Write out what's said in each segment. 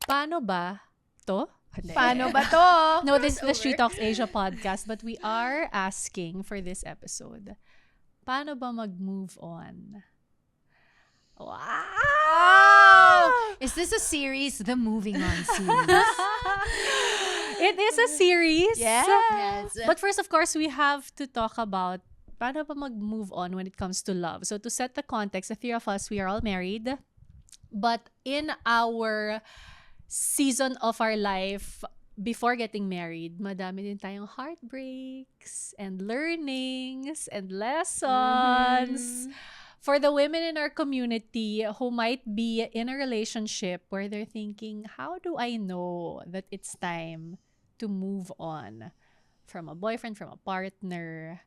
Paano ba to? Paano ba to? No, this is the She Talks Asia podcast, but we are asking for this episode, paano ba mag-move on? Wow! Is this a series? The Moving On series. It is a series. Yes. But first, of course, we have to talk about paano ba mag-move on when it comes to love. So to set the context, the three of us, we are all married. But in our season of our life before getting married, madami din tayong heartbreaks and learnings and lessons. For the women in our community who might be in a relationship where they're thinking, how do I know that it's time to move on from a boyfriend, from a partner?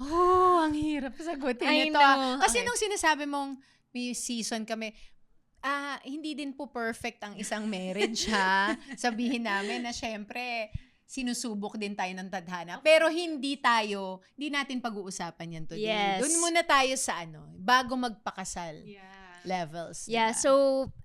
Oh, ang hirap sagutin I ito. know. Kasi Okay. nung sinasabi mong may season kami, hindi din po perfect ang isang marriage, ha? Sabihin namin na syempre, sinusubok din tayo ng tadhana. Pero hindi natin pag-uusapan yan today. Yes. Doon muna tayo sa bago magpakasal levels. Yeah, diba? so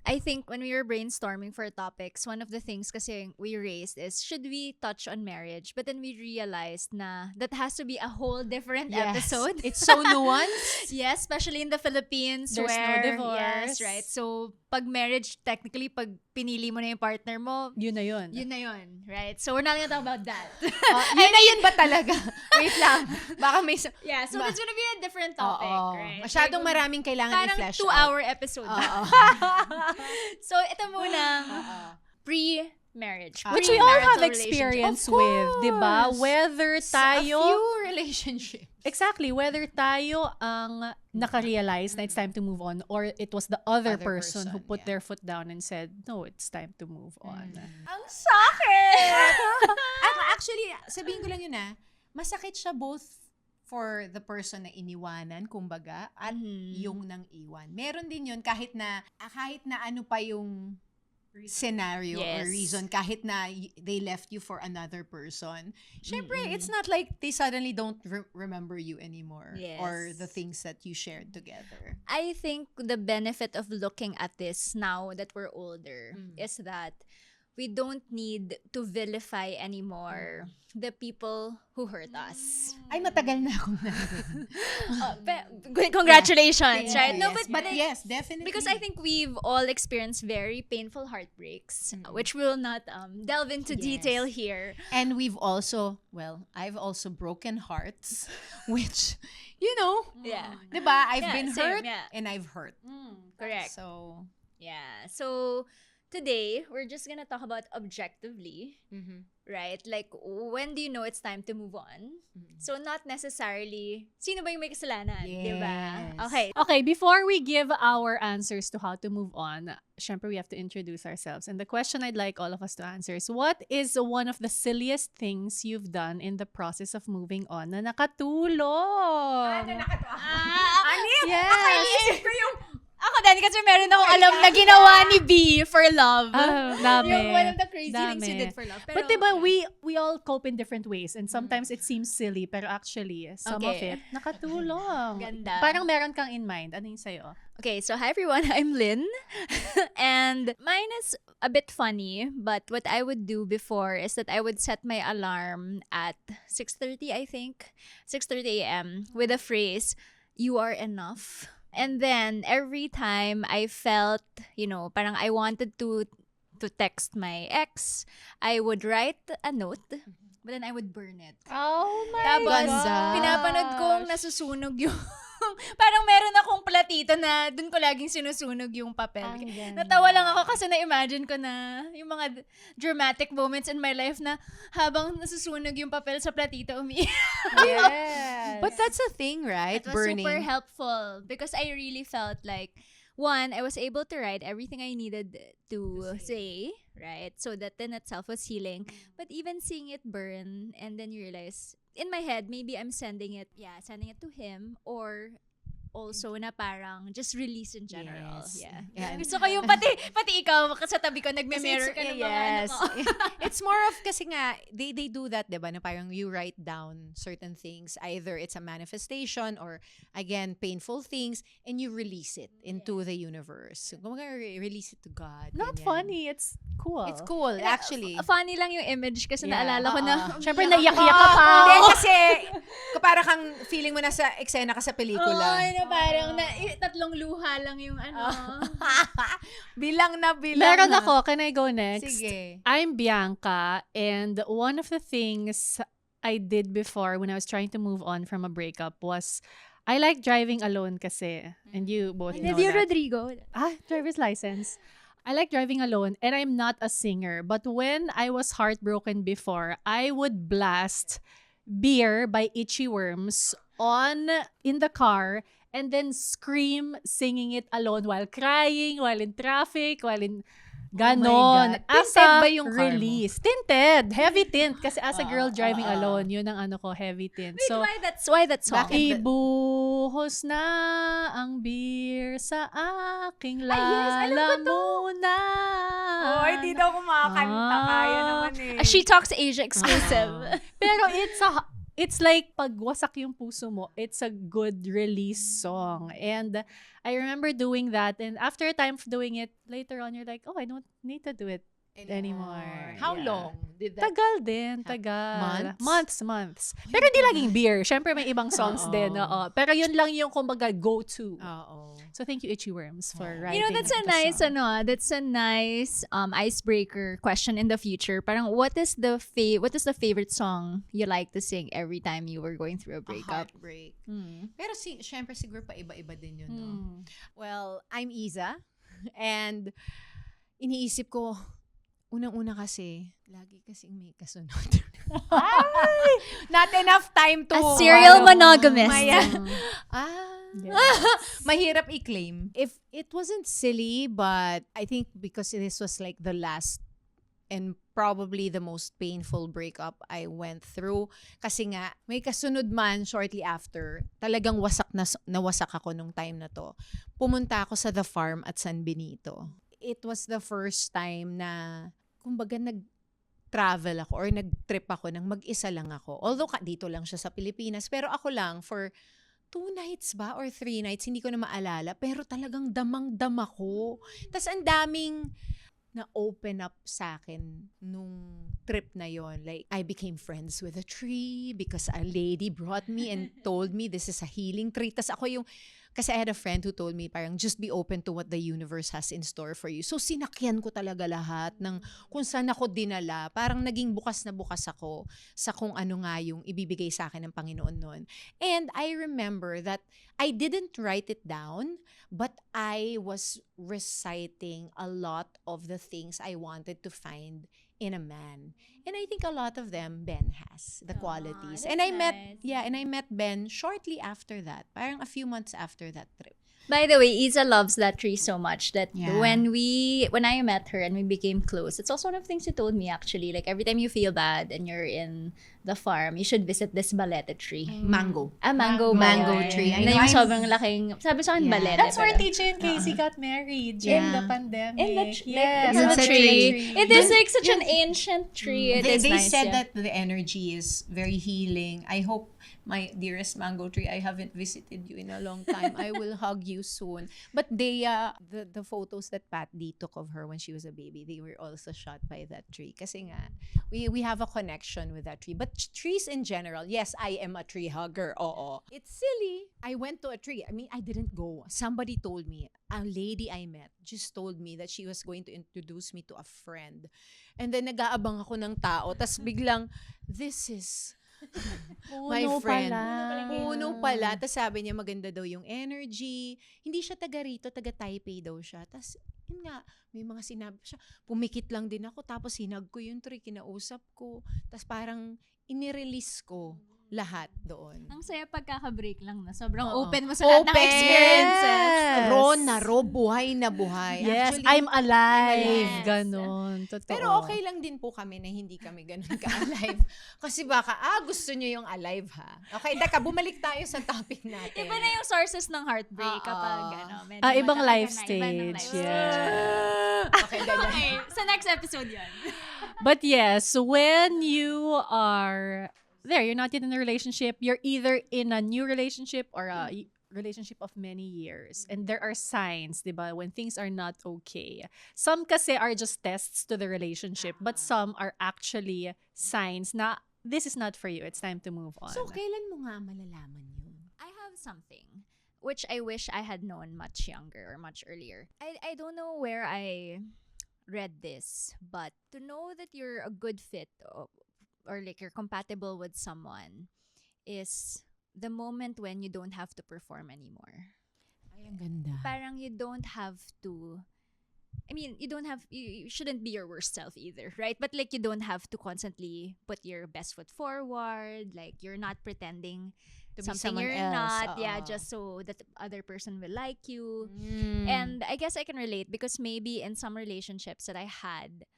I think when we were brainstorming for topics, one of the things kasi we raised is, should we touch on marriage? But then we realized na that has to be a whole different Yes. episode. It's so nuanced. Yes, especially in the Philippines There's no where, divorce. yes, right? So, pag marriage, technically, pag pinili mo na yung partner mo, Yun na yun. yun na yun, right? So, we're not gonna talk about that. Yun na yun ba talaga? Wait lang. Baka may... Yeah, so Ba- it's gonna be a different topic, Oo. right? Masyadong Like, maraming kailangan parang i-flesh 2-hour episode. Oo. So, ito muna, pre-marriage. Which we all have premarital experience Of with, di ba? course. Whether A tayo... few relationships. Exactly. Whether tayo ang nakarealize na it's time to move on or it was the other Other person who person, put yeah. their foot down and said, no, it's time to move on. Ang sakit! Actually, sabihin ko lang yun masakit siya both for the person na iniwanan, kumbaga, at yung nang iwan. Meron din yun kahit na ano pa yung scenario or Yes. reason, kahit na they left you for another person. Syempre, it's not like they suddenly don't remember you anymore or Yes. the things that you shared together. I think the benefit of looking at this now that we're older is that we don't need to vilify anymore the people who hurt us. Ay, matagal na akong nandun. Congratulations, Yeah, right? No, yes. but yes, definitely. because I think we've all experienced very painful heartbreaks, which we will not delve into detail here. And we've also, I've also broken hearts, which, Yeah. diba? I've Yeah, been same, hurt yeah. and I've hurt. Correct. So, Yeah. So today we're just gonna talk about objectively, right? Like, when do you know it's time to move on? So not necessarily sino ba yung may kasalanan, di ba? Yes. Okay. Okay, before we give our answers to how to move on, syempre we have to introduce ourselves. And the question I'd like all of us to answer is, what is one of the silliest things you've done in the process of moving on na nakatulong? Yes! Ako din, kasi meron akong alam na ginawa ni B for love. Dami. Yung one of the crazy things you Dami. did for love. Pero, But diba, we all cope in different ways. And sometimes it seems silly, pero actually, some of Okay. it, nakatulong. Ganda. Parang meron kang in mind. Ano yung sa'yo? Okay, so hi everyone, I'm Lynn. And mine is a bit funny, but what I would do before is that I would set my alarm at 6:30, I think. 6:30 a.m. with a phrase, "You are enough." And then every time I felt, parang I wanted to text my ex, I would write a note, but then I would burn it. Oh my Tapos, Ganda. pinapanood kong nasusunog yung... parang meron akong platito na dun ko laging sinusunog yung papel. Ang ganda. Natawa lang ako kasi na-imagine ko na yung mga dramatic moments in my life na habang nasusunog yung papel sa platito, Yes. but that's a thing, right? It was Burning. super helpful because I really felt like, one, I was able to write everything I needed to say, right? So that in itself was healing. But even seeing it burn, and then you realize, in my head, maybe I'm sending it to him, or also na parang just release in general. Yes. Yeah. Yeah. Gusto ko yung pati ikaw sa tabi ko nagme-mirror ka ng mga yes. ano ko. It's more of kasi nga they do that, 'di ba? Na parang you write down certain things, either it's a manifestation or again painful things, and you release it into the universe. Kumbaga release it to God. Not ganyan. funny, it's cool. It's cool actually. Funny lang yung image kasi Yeah. naalala ko na Syempre, naiyak-iyak ka pa. Hindi, kasi para kang feeling mo nasa eksena ka sa pelikula. na parang tatlong luha lang yung ano. Bilang na bilang. Meron na. ako. Can I go next? Sige. I'm Bianca, and one of the things I did before when I was trying to move on from a breakup was I like driving alone kasi. And you both know Olivia that. Rodrigo. Driver's license. I like driving alone, and I'm not a singer. But when I was heartbroken before, I would blast Beer by Itchy Worms in the car and then scream singing it alone while crying, while in traffic, while in ganon. God. As Tinted a ba yung car mo? release. Tinted. Heavy tint. Kasi as a girl driving alone, yun ang ano ko, heavy tint. Wait, So, why that song? Bakit? ibuhos na ang beer sa aking yes, alam ko to. lalamunan. Oy, di daw kumakanta. Kaya naman eh. She Talks Asia exclusive. Pero it's like pag wasak yung puso mo, it's a good release song. And I remember doing that, and after a time of doing it, later on you're like, oh, I don't need to do it anymore. How Yeah. long did that? Tagal din, tagal. Months? Months. Pero hindi laging beer. Syempre may ibang songs Oo. din. Oo. Pero yun lang yung kumbaga go-to. Oo. So thank you, Itchy Worms, for You know, writing You know, that's a the nice, song. that's a nice icebreaker question in the future. Parang, what is the favorite song you like to sing every time you were going through a breakup? Heartbreak. Mm. Pero syempre siguro pa iba-iba din yun, no? Mm. Well, I'm Iza. And iniisip ko, unang-una kasi, lagi kasing may kasunod. Not enough time to... A serial monogamist. Yes. Mahirap i-claim. If it wasn't silly, but I think because this was like the last and probably the most painful breakup I went through. Kasi nga, may kasunod man shortly after, talagang nawasak ako nung time na to. Pumunta ako sa The Farm at San Benito. It was the first time na, kumbaga, nag-travel ako or nag-trip ako nang mag-isa lang ako. Although dito lang siya sa Pilipinas, pero ako lang for 2 nights ba or 3 nights, hindi ko na maalala, pero talagang damang-dama ko. Tas ang daming na-open up sa akin nung trip na yon. Like, I became friends with a tree because a lady brought me and told me this is a healing tree. Tas ako yung, kasi I had a friend who told me parang just be open to what the universe has in store for you. So sinakyan ko talaga lahat ng kung saan ako dinala. Parang naging bukas na bukas ako sa kung ano nga yung ibibigay sa akin ng Panginoon noon. And I remember that I didn't write it down, but I was reciting a lot of the things I wanted to find in a man. And I think a lot of them Ben has the qualities. And I met Ben shortly after that. Parang a few months after that trip. By the way, Isa loves that tree so much that Yeah. when I met her and we became close, it's also one of the things she told me actually. Like every time you feel bad and you're in the farm, you should visit this balete tree. Mango. Mango Mango tree. I Na know, yung I'm- sobrang laking, sabi sa akin Yeah. balete. That's where pero- Teacher and Casey got married during Yeah. the pandemic. In the yes, in It's the a tree. tree. It is like such an ancient tree. It They is nice, said yeah. that the energy is very healing. I hope, my dearest mango tree, I haven't visited you in a long time. I will hug you soon. But the photos that Pat D took of her when she was a baby, they were also shot by that tree. Kasi nga, we have a connection with that tree. But trees in general, yes, I am a tree hugger. Oo. It's silly. I went to a tree. I mean, I didn't go. Somebody told me, a lady I met just told me that she was going to introduce me to a friend. And then nag-aabang ako ng tao. Tas biglang, this is my Puno friend. pala. Puno pala. Tapos sabi niya maganda daw yung energy. Hindi siya taga rito, taga Taipei daw siya. Tapos yun nga, may mga sinabi siya. Pumikit lang din ako. Tapos hinag ko yung tree, kinausap ko. Tapos parang inirelease ko lahat doon. Ang saya pagkaka-break lang na. Sobrang Oo. open mo sa lahat ng experiences. Ron na klaro, buhay na buhay. Yes, Actually, I'm alive. Yes. Ganon. Totoo. pero okay lang din po kami na hindi kami ganun ka-alive. Kasi baka, gusto nyo yung alive ha. Okay, Daka, bumalik tayo sa topic natin. Iba na yung sources ng heartbreak Oo. kapag medyo Ibang matagal life na, iba ng stage. life Yeah. Okay, ganun. Okay, sa next episode yun. But yes, when you are there, you're not yet in a relationship, you're either in a new relationship or a relationship of many years. And there are signs, diba, when things are not okay. Some kasi are just tests to the relationship, but some are actually signs na this is not for you. It's time to move on. So, kailan mo nga malalaman yun? I have something which I wish I had known much younger or much earlier. I don't know where I read this, but to know that you're a good fit or like you're compatible with someone is the moment when you don't have to perform anymore. Ay, ang ganda. Parang you don't have to, I mean, you shouldn't be your worst self either, right? But like you don't have to constantly put your best foot forward. Like you're not pretending To be something someone you're else, not. Yeah, oo. just so that the other person will like you. Mm. And I guess I can relate because maybe in some relationships that I had,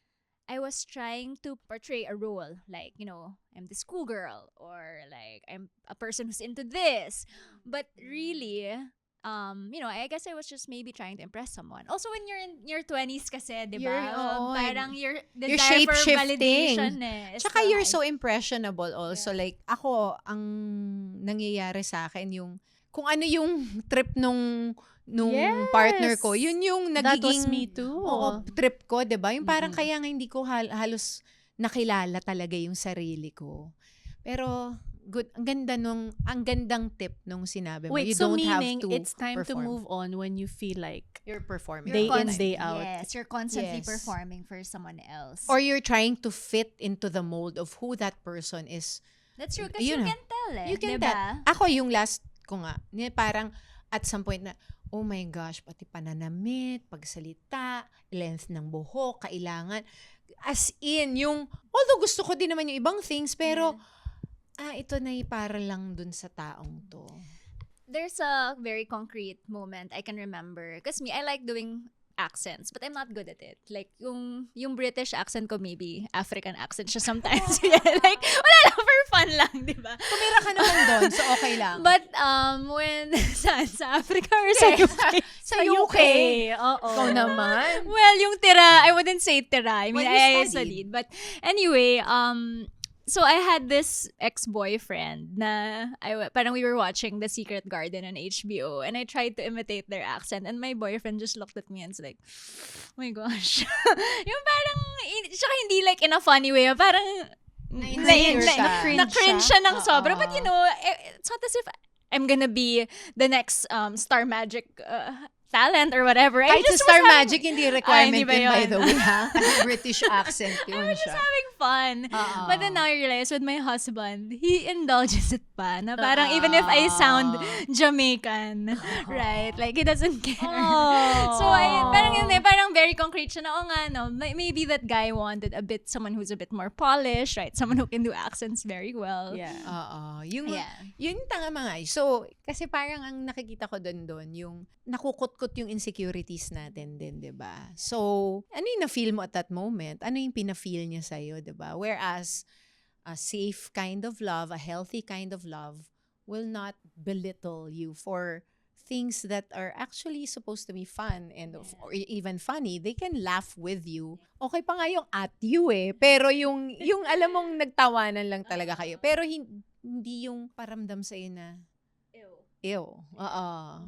I was trying to portray a role. Like, I'm the schoolgirl or like I'm a person who's into this. But really, I guess I was just maybe trying to impress someone. Also, when you're in your 20s kasi, di ba? Parang your desire for shape-shifting. validation is Tsaka so you're high. so impressionable also. Like, ako, ang nangyayari sa akin yung, kung ano yung trip nung Yes. partner ko, yun yung That nagiging, was me too. oo, trip ko, diba? Yung parang Mm-mm. kaya nga hindi ko halos nakilala talaga yung sarili ko. Pero, good, ang gandang tip nung sinabi mo. Wait, You so don't have meaning to it's time to perform. move on when you feel like You're performing. Day You're in, const- day out. Yes, you're constantly Yes. performing for someone else. Or you're trying to fit into the mold of who that person is. That's true kasi Yun you na. can tell eh. You can diba? tell. Ako yung last ko nga, parang at some point na, oh my gosh, pati pananamit, pagsalita, length ng buhok, kailangan. As in, although gusto ko din naman yung ibang things, pero, ito na para lang dun sa taong to. There's a very concrete moment I can remember. Because I like doing accents, but I'm not good at it. Like, yung British accent ko, maybe African accent siya sometimes. Yeah, like, wala lang, for fun lang, di ba? Tumira ka naman doon, so okay lang. But, when, sa Africa or sa UK? sa UK. Oo. Ikaw naman. Well, yung tira, I wouldn't say tira. I mean, Well, you I studied. studied. But anyway, so I had this ex-boyfriend na parang we were watching The Secret Garden on HBO and I tried to imitate their accent and my boyfriend just looked at me and was like, oh my gosh. Yung parang, tsaka hindi like in a funny way, parang Na-insecure ka. na-cringe siya ng Oo. sobra. But it's not as if I'm gonna be the next Star Magic talent or whatever. I Kahit just sa Star was having- Magic, hindi requirement hindi ba yun, by yun? the way, ha? Kasi British accent yun Just siya. having fun. Oo. But then now I realize with my husband, he indulges it pa. Na parang even if I sound Jamaican, right? Like, he doesn't care. So, parang yun parang very concrete siya na, nga, no, maybe that guy wanted someone who's a bit more polished, right? Someone who can do accents very well. Yeah. Oo. Yeah. Yun tanga mga. So, kasi parang ang nakikita ko doon, yung nakukut-kut yung insecurities natin din, di ba? So, ano yung na-feel mo at that moment? Ano yung pina-feel niya sa'yo, di ba? Whereas, a safe kind of love, a healthy kind of love, will not belittle you for things that are actually supposed to be fun and or even funny. They can laugh with you. Okay pa nga yung at you pero yung alam mong nagtawanan lang talaga kayo. Pero hindi yung paramdam sa'yo na, ew. Oo.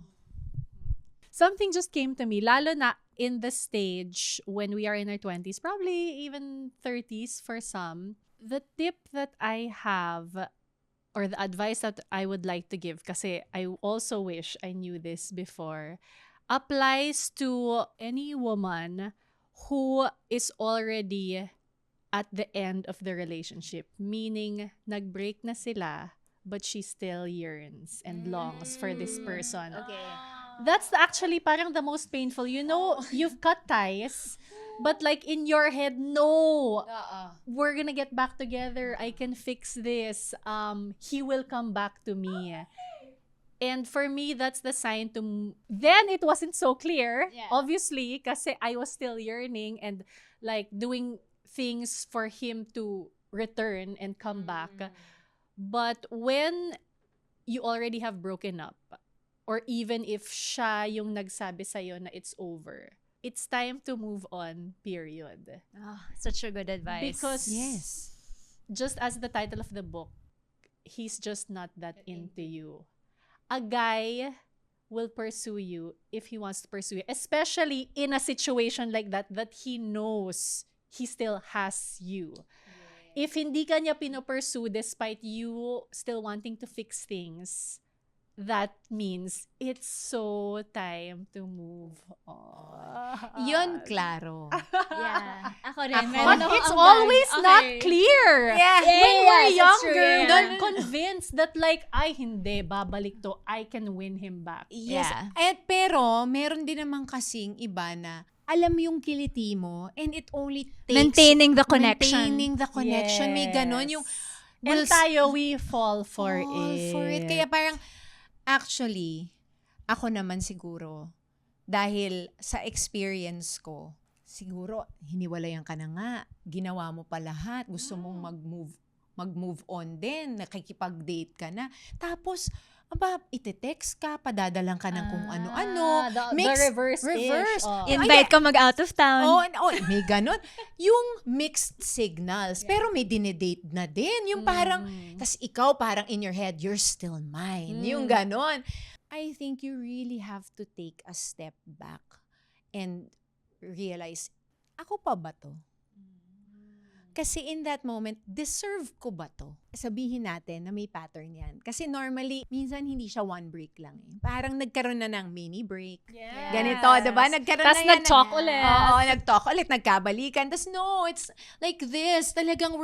Something just came to me, lalo na in the stage when we are in our 20s, probably even 30s for some. The tip that I have, or the advice that I would like to give, kasi I also wish I knew this before, applies to any woman who is already at the end of the relationship. Meaning, nag-break na sila, but she still yearns and longs for this person. Okay. That's actually parang the most painful. You know, you've cut ties, but like in your head, no, we're gonna get back together. I can fix this. He will come back to me. And for me, that's the sign to... Then it wasn't so clear, Yeah. obviously, kasi I was still yearning and like doing things for him to return and come back. But when you already have broken up, or even if siya yung nagsabi sa'yo na it's over, it's time to move on, period. Oh, such a good advice. Because Yes. just as the title of the book, he's just not that into you. A guy will pursue you if he wants to pursue you, especially in a situation like that he knows he still has you. If hindi ka niya pinopursue despite you still wanting to fix things, that means it's so time to move on. Yun, klaro. Yeah. Ako rin. Ako- Meron But akong it's ambag. always not Okay. clear. Yeah. When we're Yes, it's younger, true, yeah. we're convinced that like, ay hindi, babalik to. I can win him back. Yes. Yeah. Pero, meron din naman kasing iba na alam yung kiliti mo and it only takes Maintaining the connection. Maintaining the connection. May ganon yung And will tayo, we fall for fall it. for it. Kaya parang, actually, ako naman siguro, dahil sa experience ko, siguro, hiniwalayan ka na nga, ginawa mo pa lahat, gusto mong mag-move on din, nakikipag-date ka na. Tapos, ite-text ka, padadalang ka ng kung ano-ano. The Mix- reverse-ish. Oh. Invite ka mag-out of town. May ganon. Yung mixed signals, pero may dinedate na din. Yung parang, tas ikaw parang in your head, you're still mine. Yung ganon. I think you really have to take a step back and realize, ako pa ba to? Kasi in that moment, deserve ko ba to? Sabihin natin na may pattern yan. Kasi normally, minsan hindi siya one break lang eh. Parang nagkaroon na ng mini break. Yes. Ganito, diba? Nagkaroon Tas na yan. nag-talk ulit. Oo, nag-talk ulit, nagkabalikan. Tas no, it's like this. Talagang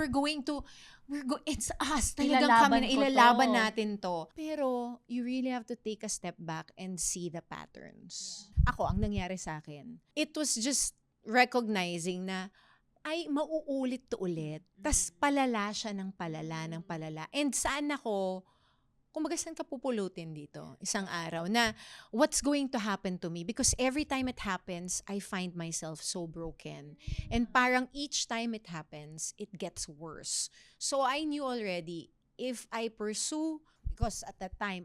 it's us. Talagang Ilalaban kami na ko ilalaban to. natin to. Pero, you really have to take a step back and see the patterns. Ako, ang nangyari sa akin, it was just recognizing na ay mauulit to ulit. Tas palala siya ng palala. And saan ako, kumbaga saan ka pupulutin dito isang araw na what's going to happen to me? Because every time it happens, I find myself so broken. And parang each time it happens, it gets worse. So I knew already, if I pursue, because at that time,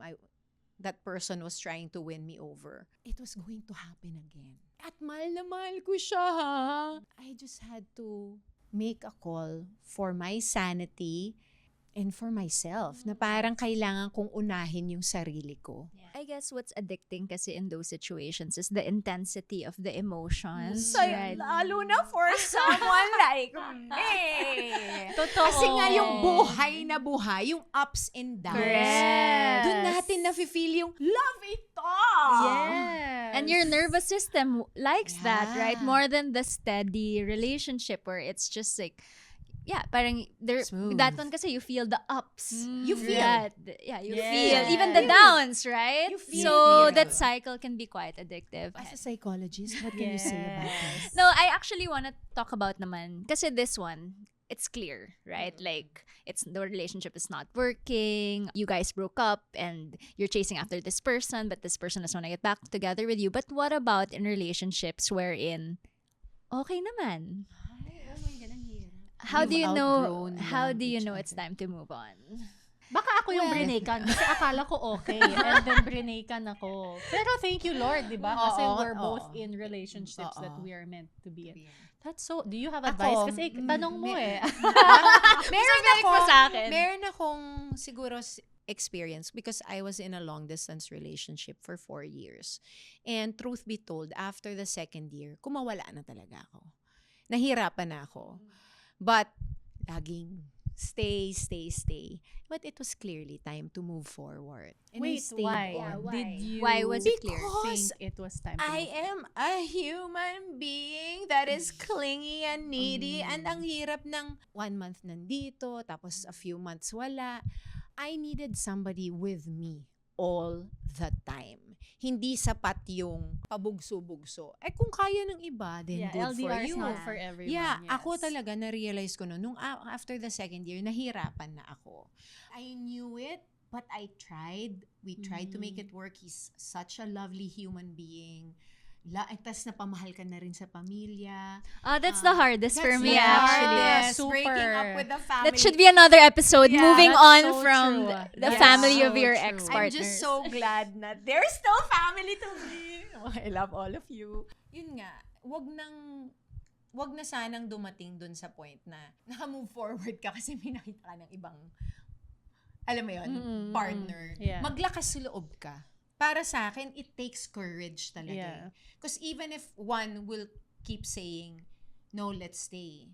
that person was trying to win me over, it was going to happen again. At mahal na mahal ko siya, ha? I just had to make a call for my sanity and for myself na parang kailangan kong unahin yung sarili ko. I guess what's addicting kasi in those situations is the intensity of the emotions. So, right? lalo na for someone like me. Totoo. Kasi nga yung buhay na buhay, yung ups and downs. Correct. Doon natin nafe-feel yung love ito. Yes. And your nervous system likes that, right? Yeah. More than the steady relationship where it's just like, yeah, parang there, Smooth. that one kasi you feel the ups. You feel. Right. Yeah, you Yes. feel. Even the downs, right? You feel. So You feel. that cycle can be quite addictive. As a psychologist, what can you say about this? No, I actually want to talk about naman. Kasi this one, it's clear, right? Like, the relationship is not working. You guys broke up and you're chasing after this person, but this person doesn't want to get back together with you. But what about in relationships wherein, okay naman? How do you You've know, outgrown how do you each know it's other. time to move on? Baka ako yung Well. brinekan. Kasi akala ko okay. And then brinekan ako. Pero thank you, Lord, di ba? Kasi Oo, we're both oo. in relationships that Oo. we are meant to be in. That's so, do you have Ako, advice? Kasi tanong mo eh. Meron akong siguro experience because I was in a long distance relationship for 4 years. And truth be told, after the second year, kumawala na talaga ako. Nahirapan na ako. But laging stay. But it was clearly time to move forward. And I Wait, stayed why? on. Why? Did you Why was it clear? Because think it was time to I move on? am a human being that is clingy and needy. And ang hirap ng 1 month nandito, tapos a few months wala. I needed somebody with me all the time. Hindi sapat yung pabugso-bugso. Kung kaya ng iba, then good for LDR you. is not for everyone. Yeah, yes. ako talaga na-realize ko nung after the second year, nahirapan na ako. I knew it But I tried. We tried to make it work. He's such a lovely human being. Tas napamahal ka na rin sa pamilya. That's the hardest for That's me, the actually. hardest. Super. Breaking up with the family. That should be another episode. Yeah, moving that's on so from true. the That's family so of your true. ex-partners. I'm just so glad na there's still family to me. Oh, I love all of you. Yun nga, wag na sanang dumating dun sa point na naka-move forward ka kasi may nakita ka ng ibang, alam mo yun, partner. Yeah. Maglakas loob ka. Para sa akin, it takes courage talaga. Yeah. Because even if one will keep saying, no, let's stay,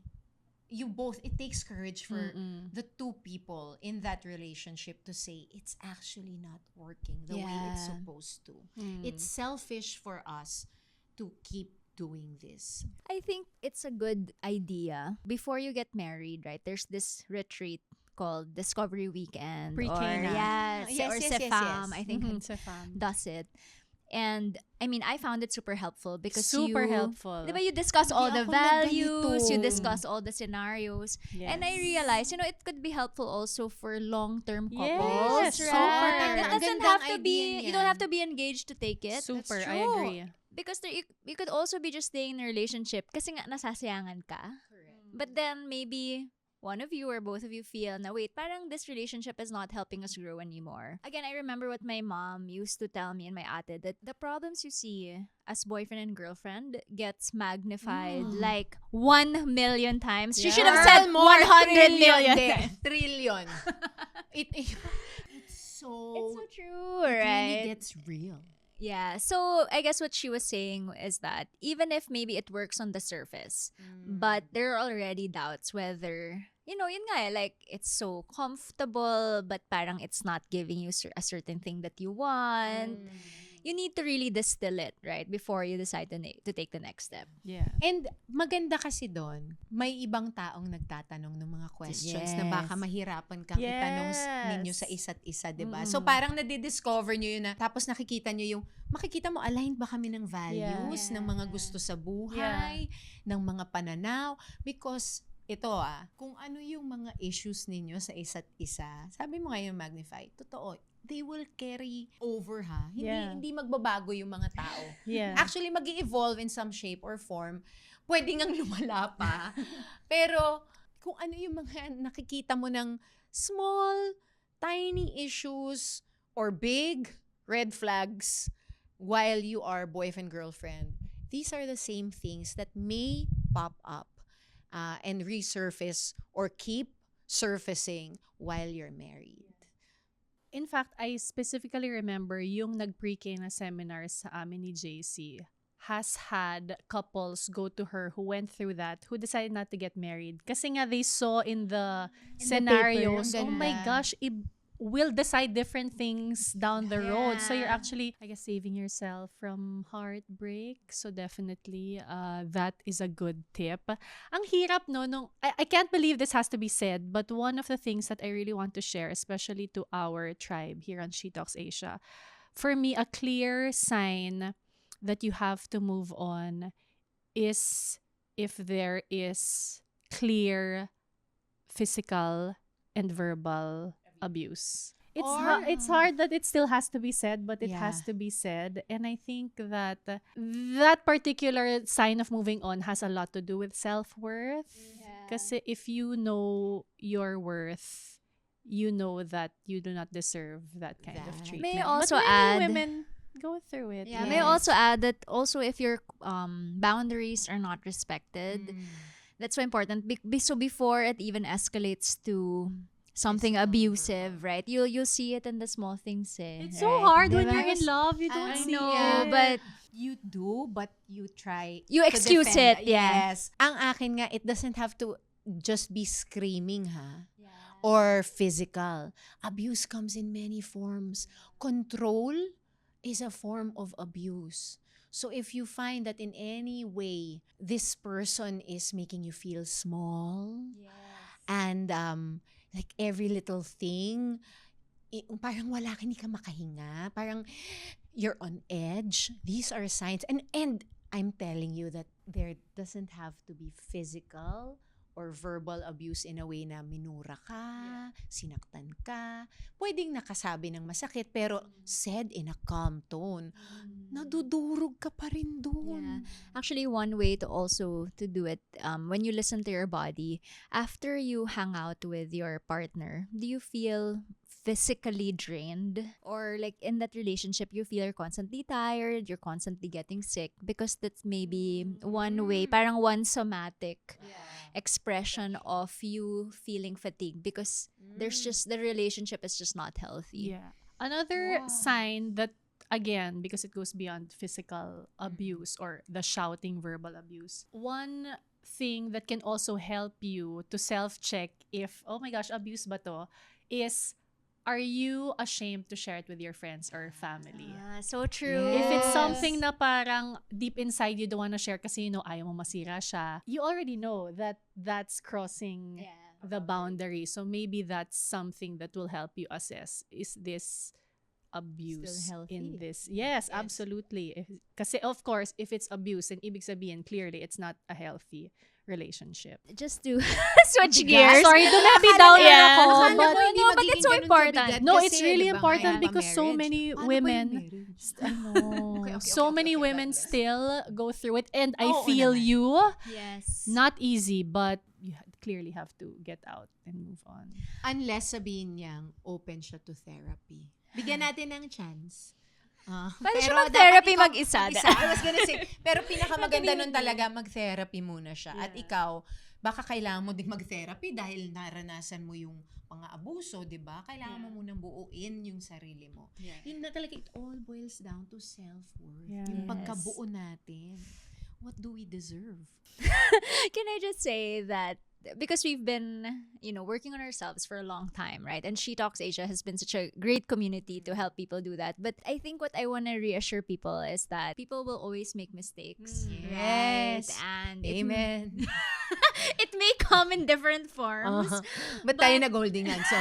it takes courage for the two people in that relationship to say, it's actually not working the way it's supposed to. It's selfish for us to keep doing this. I think it's a good idea. Before you get married, right, there's this retreat called Discovery Weekend. Pre-K or, na. or Cefam, I think Sefam. does it. And I mean, I found it super helpful because Super helpful. Diba, you discuss all the ako na values, ganito. you discuss all the scenarios. Yes. And I realized, it could be helpful also for long-term Yes, couples, super. right? It Ang doesn't gandang have to idea be, you don't niyan. have to be engaged to take it. Super, That's I true. agree. Because you could also be just staying in a relationship kasi nga nasasayangan ka. But then maybe one of you or both of you feel na wait, parang this relationship is not helping us grow anymore. Again, I remember what my mom used to tell me and my ate, that the problems you see as boyfriend and girlfriend gets magnified like 1 million times. She should have Yeah. said 100 million. Trillion. It's so, It's so true, it really right? gets real. Yeah. So I guess what she was saying is that even if maybe it works on the surface, but there are already doubts whether, yun nga, like it's so comfortable, but parang it's not giving you a certain thing that you want. You need to really distill it, right? Before you decide to take the next step. Yeah. And maganda kasi doon, may ibang taong nagtatanong ng mga questions na baka Yes. mahirapan kang itanong ninyo sa isa't isa, di ba? So parang nadidiscover nyo yun na, tapos makikita mo, aligned ba kami ng values, ng mga gusto sa buhay, ng mga pananaw? Because ito kung ano yung mga issues ninyo sa isa't isa, sabi mo ngayon Magnify, totoo, they will carry over Hindi magbabago yung mga tao. Yeah. Actually, mag-evolve in some shape or form. Pwede ngang lumala pa. Pero, kung ano yung mga nakikita mo ng small, tiny issues or big red flags while you are boyfriend-girlfriend, these are the same things that may pop up and resurface or keep surfacing while you're married. In fact, I specifically remember yung nag-pre-K na seminar sa amin ni JC has had couples go to her who went through that, who decided not to get married. Kasi nga they saw in the scenarios, paper, oh ang my ganda. gosh, will decide different things down the road. So you're Yeah. actually, I guess, saving yourself from heartbreak. So definitely, that is a good tip. Ang hirap, no? I can't believe this has to be said, but one of the things that I really want to share, especially to our tribe here on She Talks Asia, for me, a clear sign that you have to move on is if there is clear physical and verbal abuse. It's hard that it still has to be said, but it has to be said. And I think that that particular sign of moving on has a lot to do with self-worth. Kasi if you know your worth, you know that you do not deserve that kind of treatment. May I also but many add- women go through it. Yeah, may I also add that also if your boundaries are not respected, that's so important. So before it even escalates to something abusive, right? You'll see it in the small things. It's so right? hard when Diba? you're in love. You don't I see know, it. but You do, but you try You to excuse defend. it, yeah. Yes. Ang akin nga, it doesn't have to just be screaming, or physical. Abuse comes in many forms. Control is a form of abuse. So if you find that in any way, this person is making you feel small, and like every little thing, parang hindi ka makahinga, parang you're on edge. These are signs. And I'm telling you that there doesn't have to be physical or verbal abuse in a way na minura ka, sinaktan ka, pwedeng nakasabi ng masakit pero said in a calm tone. Nadudurog ka pa rin dun. Yeah. Actually, one way to also to do it, when you listen to your body, after you hang out with your partner, do you feel physically drained, or like in that relationship you feel you're constantly tired, you're constantly getting sick, because that's maybe one way, parang one somatic expression of you feeling fatigued, because there's just, the relationship is just not healthy. Yeah. Another Wow. sign that, again, because it goes beyond physical abuse or the shouting verbal abuse, one thing that can also help you to self-check if, oh my gosh, abuse ba to, is, are you ashamed to share it with your friends or family? So true. If it's Yes. something na parang deep inside you don't want to share kasi ayaw mo masira siya, you already know that that's crossing the boundary. So maybe that's something that will help you assess, is this abuse Still in healthy. this? Yes, absolutely. Kasi of course, if it's abuse, then ibig sabihin, clearly, it's not a healthy relationship. Just to switch Bigat. gears. Sorry, don't let me down Yeah. ako, Akala but ko hindi No, but magiging it's so ganun important. kabigat no, kasi, it's really di ba, important ngayon because so pa-marriage. many Paano ba yung women, marriage? ano, Okay, so many okay, women God bless. still go through it, and I Oo feel naman. you. Yes. Not easy, but you clearly have to get out and move on. Unless sabihin niyang open siya to therapy. Bigyan natin ng chance. Pwede siya pero mag-therapy dapat ikaw mag-isa. I was gonna say, pero pinakamaganda nun talaga, mag-therapy muna siya. At Yeah. ikaw, baka kailangan mo din mag-therapy dahil naranasan mo yung mga abuso, di ba? Kailangan mo munang buuin yung sarili mo. Yun na talaga, it all boils down to self-worth. Yeah. Yung Yes. pagkabuo natin. What do we deserve? Can I just say that because we've been, working on ourselves for a long time, right? And She Talks Asia has been such a great community to help people do that. But I think what I want to reassure people is that people will always make mistakes, right? Yes. And Amen. it may come in different forms. Ba't tayo nag-holding hands? So,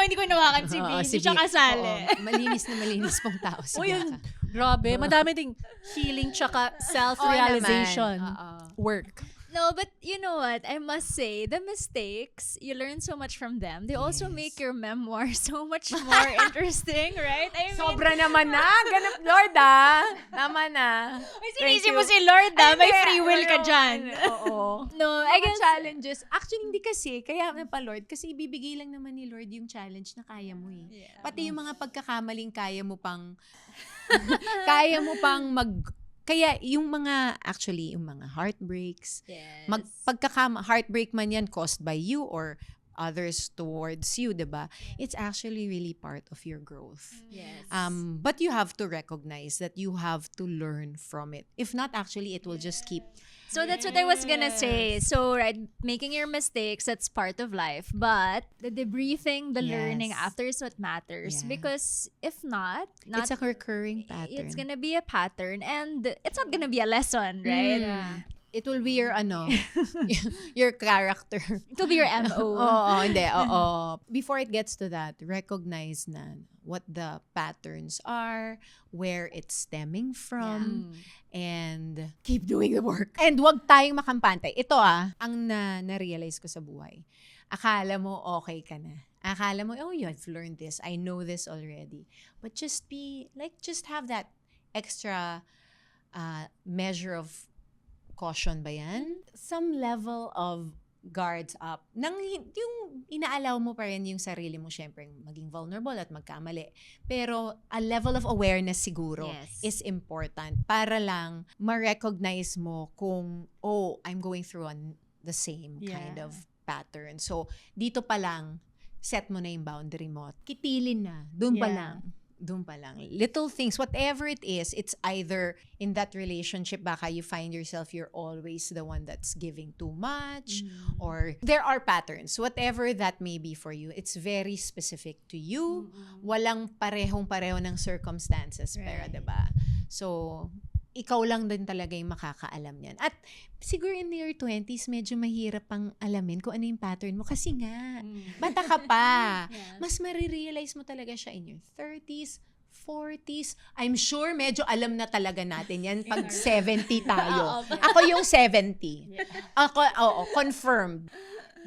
Hindi ko nawakan si Oo, Vinny, si siya Vi. kasali. Oo, malinis na malinis pong tao si O yun, Bianca. grabe, madami ding healing tsaka self-realization work. No, but you know what? I must say, the mistakes, you learn so much from them. They also Yes. make your memoir so much more interesting, right? I mean, Sobra naman na. Ganap, Lord, ah. Tama na. Ay, Thank sinisip mo you. si Lord, Ay, may hindi. free will ka Ayun. dyan. Oo. No, I Mga guess, challenges. Actually, hindi kasi. Kaya na pa, Lord. Kasi ibibigay lang naman ni Lord yung challenge na kaya mo eh. Pati yung mga pagkakamaling kaya mo pang kaya yung mga, actually, yung mga heartbreaks, yes. heartbreak man yan caused by you or others towards you, diba? It's actually really part of your growth. Yes. But you have to recognize that you have to learn from it. If not, actually, it will just keep. So that's what I was gonna say. So, right, making your mistakes, that's part of life. But the debriefing, the learning Yes. after is what matters. Yeah. Because if not, It's a recurring pattern. it's gonna be a pattern, and it's not gonna be a lesson, right? It will be your your character. It will be your MO. Oo, hindi. Oo. Before it gets to that, recognize na what the patterns are, where it's stemming from, and keep doing the work. And wag tayong makampante. Ito ang na-realize ko sa buhay. Akala mo okay ka na. Akala mo, oh, you've learned this. I know this already. But just just have that extra measure of caution ba yan? Some level of guards up. Yung inaalaw mo pa rin yung sarili mo, syempre, maging vulnerable at magkamali. Pero a level of awareness siguro Yes. is important para lang ma-recognize mo kung, oh, I'm going through the same kind Yeah. of pattern. So, dito pa lang, set mo na yung boundary mo. Kitilin na. Doon pa Yeah. lang. Doon pa lang. Little things, whatever it is, it's either in that relationship, baka you find yourself, you're always the one that's giving too much, or there are patterns. Whatever that may be for you, it's very specific to you. Walang parehong-pareho ng circumstances, pero Right. diba? So, ikaw lang din talaga yung makakaalam yan. At siguro in your 20s, medyo mahirap pang alamin kung ano yung pattern mo. Kasi nga, bata ka pa. Yeah. Mas marirealize mo talaga siya in your 30s, 40s. I'm sure medyo alam na talaga natin yan pag 70 tayo. Oo. Ako yung 70. Ako, oo, confirmed.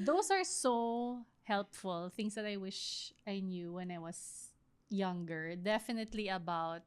Those are so helpful. Things that I wish I knew when I was younger. Definitely about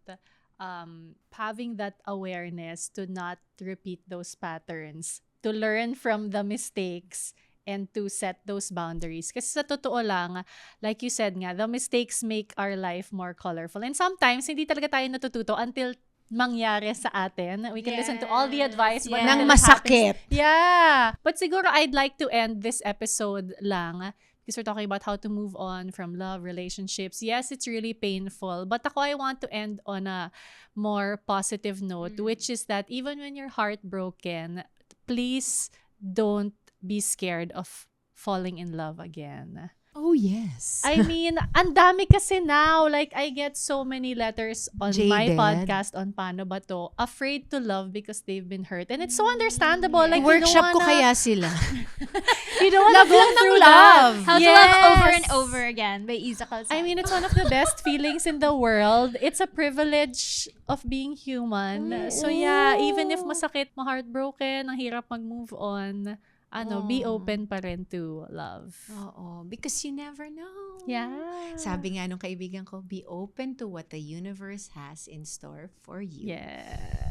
having that awareness to not repeat those patterns, to learn from the mistakes, and to set those boundaries. Kasi sa totoo lang, like you said nga, the mistakes make our life more colorful. And sometimes, hindi talaga tayo natututo until mangyari sa atin. We can listen to all the advice, but Yes. Nang until it happens- masakit. Yeah. But siguro I'd like to end this episode lang because we're talking about how to move on from love, relationships. Yes, it's really painful. But ako, I want to end on a more positive note, which is that even when you're heartbroken, please don't be scared of falling in love again. Oh, yes. I mean, ang dami kasi now. Like, I get so many letters on my Jaded. podcast on Paano Ba To, afraid to love because they've been hurt. And it's so understandable. Like, Workshop you ko don't wanna, kaya sila. you don't wanna Love go lang ng through love. that. How to Love Over Yes. and Over Again by Isa Calzada. I mean, it's one of the best feelings in the world. It's a privilege of being human. So yeah, even if masakit, ma-heartbroken, ang hirap mag-move on, be open pa rin to love. Oo, because you never know. Yeah. Sabi nga nung kaibigan ko, be open to what the universe has in store for you. Yeah.